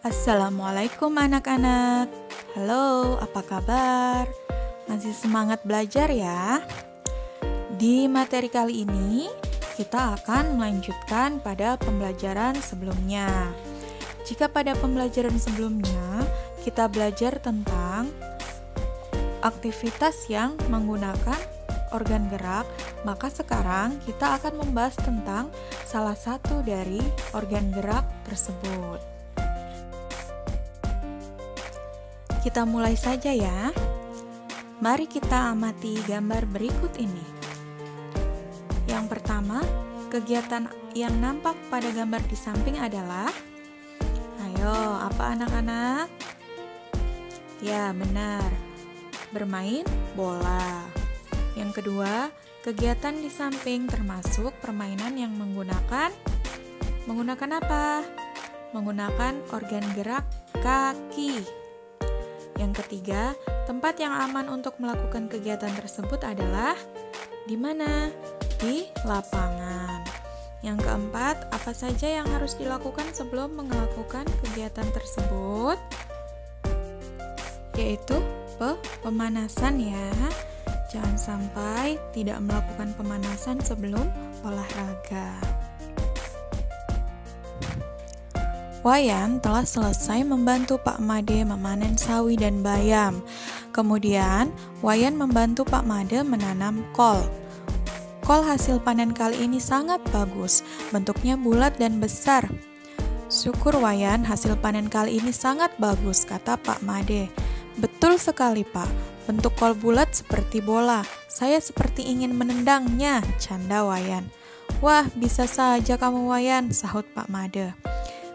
Assalamualaikum anak-anak. Halo, apa kabar? Masih semangat belajar ya? Di materi kali ini, kita akan melanjutkan pada pembelajaran sebelumnya. Jika pada pembelajaran sebelumnya, kita belajar tentang aktivitas yang menggunakan organ gerak, maka sekarang kita akan membahas tentang salah satu dari organ gerak tersebut. Kita mulai saja ya. Mari kita amati gambar berikut ini. Yang pertama, kegiatan yang nampak pada gambar di samping adalah, ayo, apa anak-anak? Ya, benar. Bermain bola. Yang kedua, kegiatan di samping termasuk permainan yang menggunakan apa? Menggunakan organ gerak kaki. Yang ketiga, tempat yang aman untuk melakukan kegiatan tersebut adalah di mana? Di lapangan. Yang keempat, apa saja yang harus dilakukan sebelum melakukan kegiatan tersebut? Yaitu pemanasan ya. Jangan sampai tidak melakukan pemanasan sebelum olahraga. Wayan telah selesai membantu Pak Made memanen sawi dan bayam. Kemudian, Wayan membantu Pak Made menanam kol. Kol hasil panen kali ini sangat bagus, bentuknya bulat dan besar. Syukur Wayan, hasil panen kali ini sangat bagus, kata Pak Made. Betul sekali Pak, bentuk kol bulat seperti bola. Saya seperti ingin menendangnya, canda Wayan. Wah, bisa saja kamu Wayan, sahut Pak Made.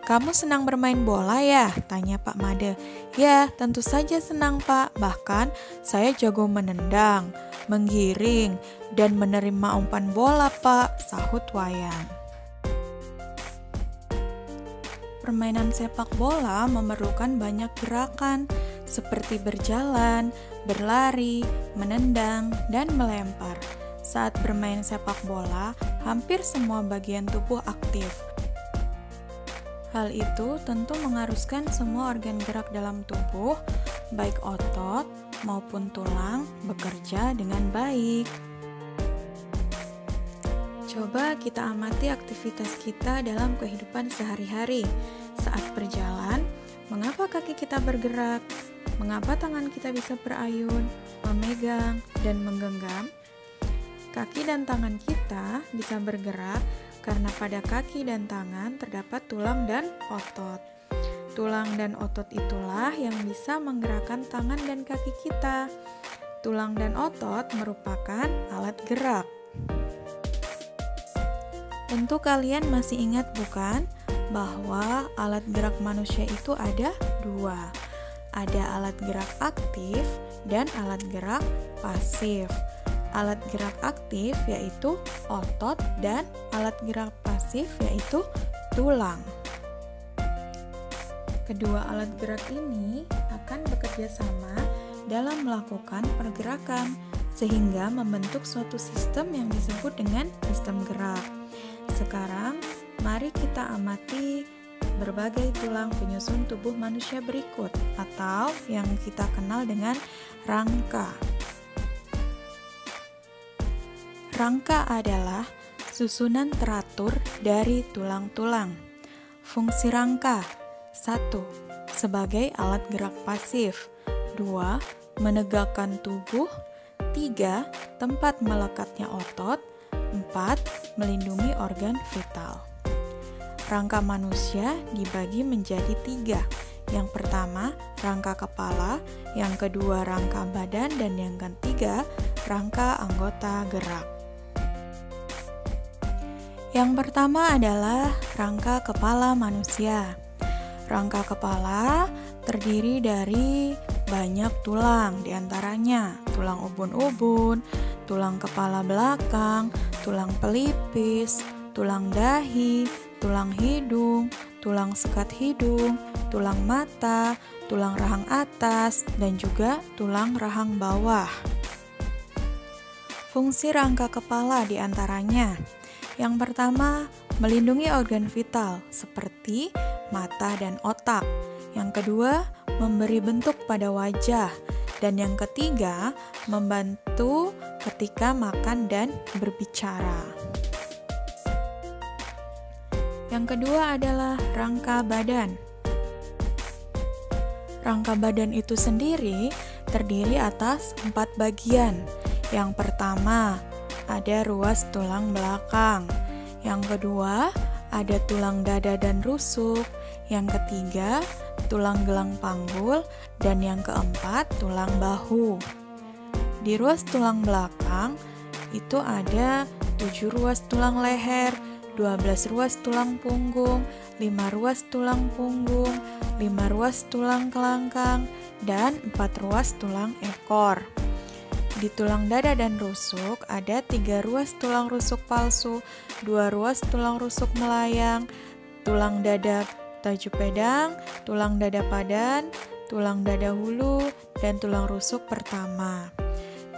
Kamu senang bermain bola ya? Tanya Pak Made. Ya, tentu saja senang Pak. Bahkan saya jago menendang, menggiring, dan menerima umpan bola Pak, sahut Wayan. Permainan sepak bola memerlukan banyak gerakan, seperti berjalan, berlari, menendang, dan melempar. Saat bermain sepak bola, hampir semua bagian tubuh aktif. Hal itu tentu mengharuskan semua organ gerak dalam tubuh, baik otot maupun tulang, bekerja dengan baik. Coba kita amati aktivitas kita dalam kehidupan sehari-hari. Saat berjalan, mengapa kaki kita bergerak? Mengapa tangan kita bisa berayun, memegang, dan menggenggam? Kaki dan tangan kita bisa bergerak karena pada kaki dan tangan terdapat tulang dan otot. Tulang dan otot itulah yang bisa menggerakkan tangan dan kaki kita. Tulang dan otot merupakan alat gerak. Tentu kalian masih ingat bukan bahwa alat gerak manusia itu ada dua. Ada alat gerak aktif dan alat gerak pasif. Alat gerak aktif yaitu otot dan alat gerak pasif yaitu tulang. Kedua alat gerak ini akan bekerja sama dalam melakukan pergerakan sehingga membentuk suatu sistem yang disebut dengan sistem gerak. Sekarang, mari kita amati berbagai tulang penyusun tubuh manusia berikut atau yang kita kenal dengan rangka. Rangka adalah susunan teratur dari tulang-tulang. Fungsi rangka: 1. Sebagai alat gerak pasif. 2. Menegakkan tubuh. 3. Tempat melekatnya otot. 4. Melindungi organ vital. Rangka manusia dibagi menjadi 3. Yang pertama, rangka kepala. Yang kedua, rangka badan. Dan yang ketiga, rangka anggota gerak. Yang pertama adalah rangka kepala manusia. Rangka kepala terdiri dari banyak tulang, diantaranya tulang ubun-ubun, tulang kepala belakang, tulang pelipis, tulang dahi, tulang hidung, tulang sekat hidung, tulang mata, tulang rahang atas, dan juga tulang rahang bawah. Fungsi rangka kepala diantaranya: yang pertama, melindungi organ vital seperti mata dan otak. Yang kedua, memberi bentuk pada wajah. Dan yang ketiga, membantu ketika makan dan berbicara. Yang kedua adalah rangka badan. Rangka badan itu sendiri terdiri atas 4 bagian. Yang pertama, ada ruas tulang belakang. Yang kedua, ada tulang dada dan rusuk. Yang ketiga, tulang gelang panggul. Dan yang keempat, tulang bahu. Di ruas tulang belakang, itu ada 7 ruas tulang leher, 12 ruas tulang punggung, 5 ruas tulang punggung, 5 ruas tulang kelangkang, dan 4 ruas tulang ekor. Di tulang dada dan rusuk ada 3 ruas tulang rusuk palsu, 2 ruas tulang rusuk melayang, tulang dada taju pedang, tulang dada padan, tulang dada hulu, dan tulang rusuk pertama.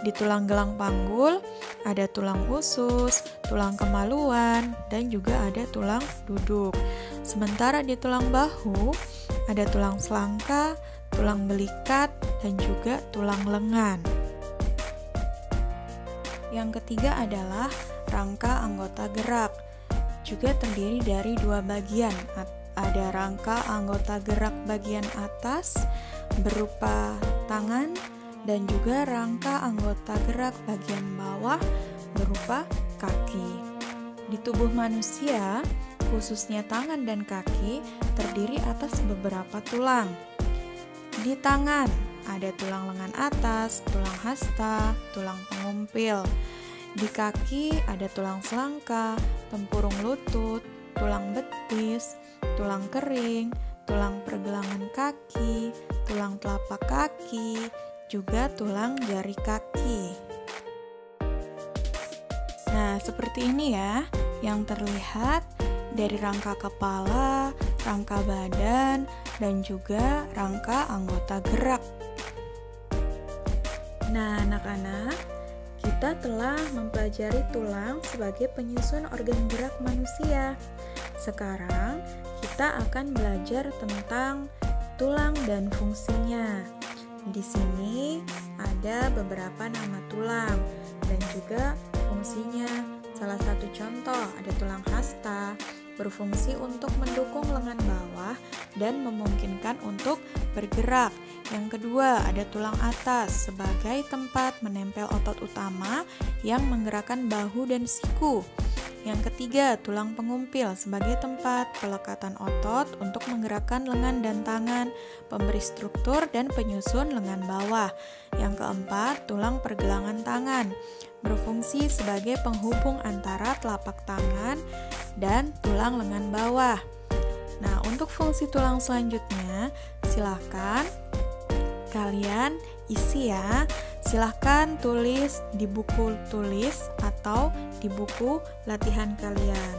Di tulang gelang panggul ada tulang usus, tulang kemaluan, dan juga ada tulang duduk. Sementara di tulang bahu ada tulang selangka, tulang belikat, dan juga tulang lengan. Yang ketiga adalah rangka anggota gerak. Juga terdiri dari 2 bagian. Ada rangka anggota gerak bagian atas berupa tangan dan juga rangka anggota gerak bagian bawah berupa kaki. Di tubuh manusia, khususnya tangan dan kaki, terdiri atas beberapa tulang. Di tangan ada tulang lengan atas, tulang hasta, tulang pengumpil. Di kaki ada tulang selangka, tempurung lutut, tulang betis, tulang kering, tulang pergelangan kaki, tulang telapak kaki, juga tulang jari kaki. Nah, seperti ini ya yang terlihat dari rangka kepala, rangka badan, dan juga rangka anggota gerak. Nah, anak-anak, kita telah mempelajari tulang sebagai penyusun organ gerak manusia. Sekarang, kita akan belajar tentang tulang dan fungsinya. Di sini ada beberapa nama tulang dan juga fungsinya. Salah satu contoh ada tulang hasta, berfungsi untuk mendukung lengan bawah dan memungkinkan untuk bergerak. Yang kedua ada tulang atas sebagai tempat menempel otot utama yang menggerakkan bahu dan siku. Yang ketiga, tulang pengumpil sebagai tempat pelekatan otot untuk menggerakkan lengan dan tangan, pemberi struktur dan penyusun lengan bawah. Yang keempat, tulang pergelangan tangan berfungsi sebagai penghubung antara telapak tangan dan tulang lengan bawah. Nah, untuk fungsi tulang selanjutnya, silakan kalian isi ya. Silahkan tulis di buku tulis atau di buku latihan kalian.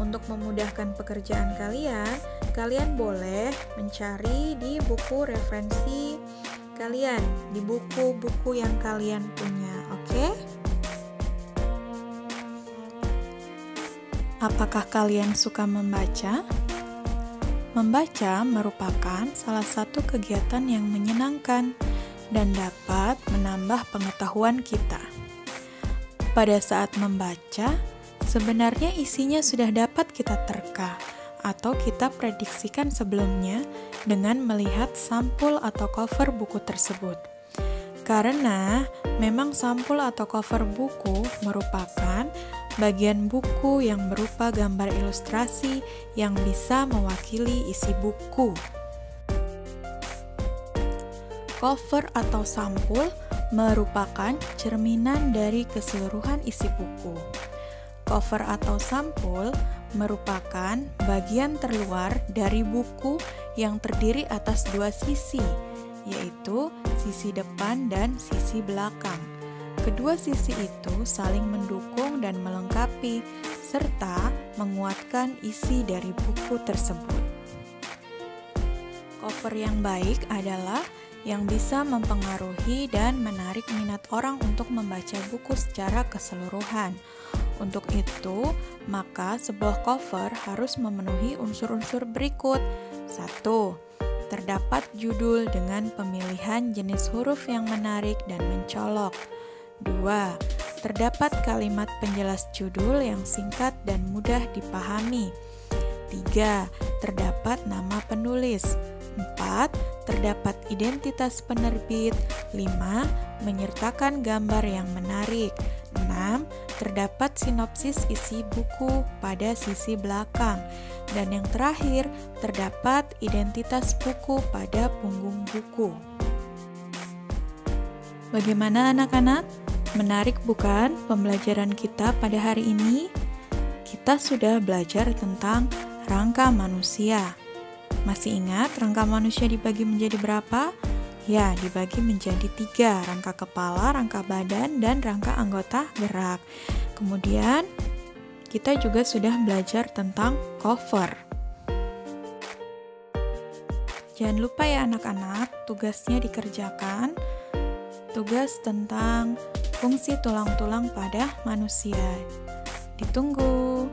Untuk memudahkan pekerjaan kalian, kalian boleh mencari di buku referensi kalian, di buku-buku yang kalian punya, oke? Apakah kalian suka membaca? Membaca merupakan salah satu kegiatan yang menyenangkan dan dapat menambah pengetahuan kita. Pada saat membaca, sebenarnya isinya sudah dapat kita terka atau kita prediksikan sebelumnya dengan melihat sampul atau cover buku tersebut. Karena memang sampul atau cover buku merupakan bagian buku yang berupa gambar ilustrasi yang bisa mewakili isi buku. Cover atau sampul merupakan cerminan dari keseluruhan isi buku. Cover atau sampul merupakan bagian terluar dari buku yang terdiri atas 2 sisi, yaitu sisi depan dan sisi belakang. Kedua sisi itu saling mendukung dan melengkapi, serta menguatkan isi dari buku tersebut. Cover yang baik adalah yang bisa mempengaruhi dan menarik minat orang untuk membaca buku secara keseluruhan. Untuk itu, maka sebuah cover harus memenuhi unsur-unsur berikut. 1. terdapat judul dengan pemilihan jenis huruf yang menarik dan mencolok. 2. Terdapat kalimat penjelas judul yang singkat dan mudah dipahami. 3. Terdapat nama penulis. 4. Terdapat identitas penerbit. 5. Menyertakan gambar yang menarik. 6. Terdapat sinopsis isi buku pada sisi belakang. Dan yang terakhir, terdapat identitas buku pada punggung buku. Bagaimana anak-anak? Menarik bukan pembelajaran kita pada hari ini? Kita sudah belajar tentang rangka manusia. Masih ingat rangka manusia dibagi menjadi berapa? Ya, dibagi menjadi 3, rangka kepala, rangka badan, dan rangka anggota gerak. Kemudian, kita juga sudah belajar tentang cover. Jangan lupa ya anak-anak, tugasnya dikerjakan. Tugas tentang fungsi tulang-tulang pada manusia. Ditunggu.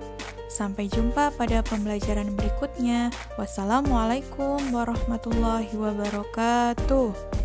Sampai jumpa pada pembelajaran berikutnya. Wassalamualaikum warahmatullahi wabarakatuh.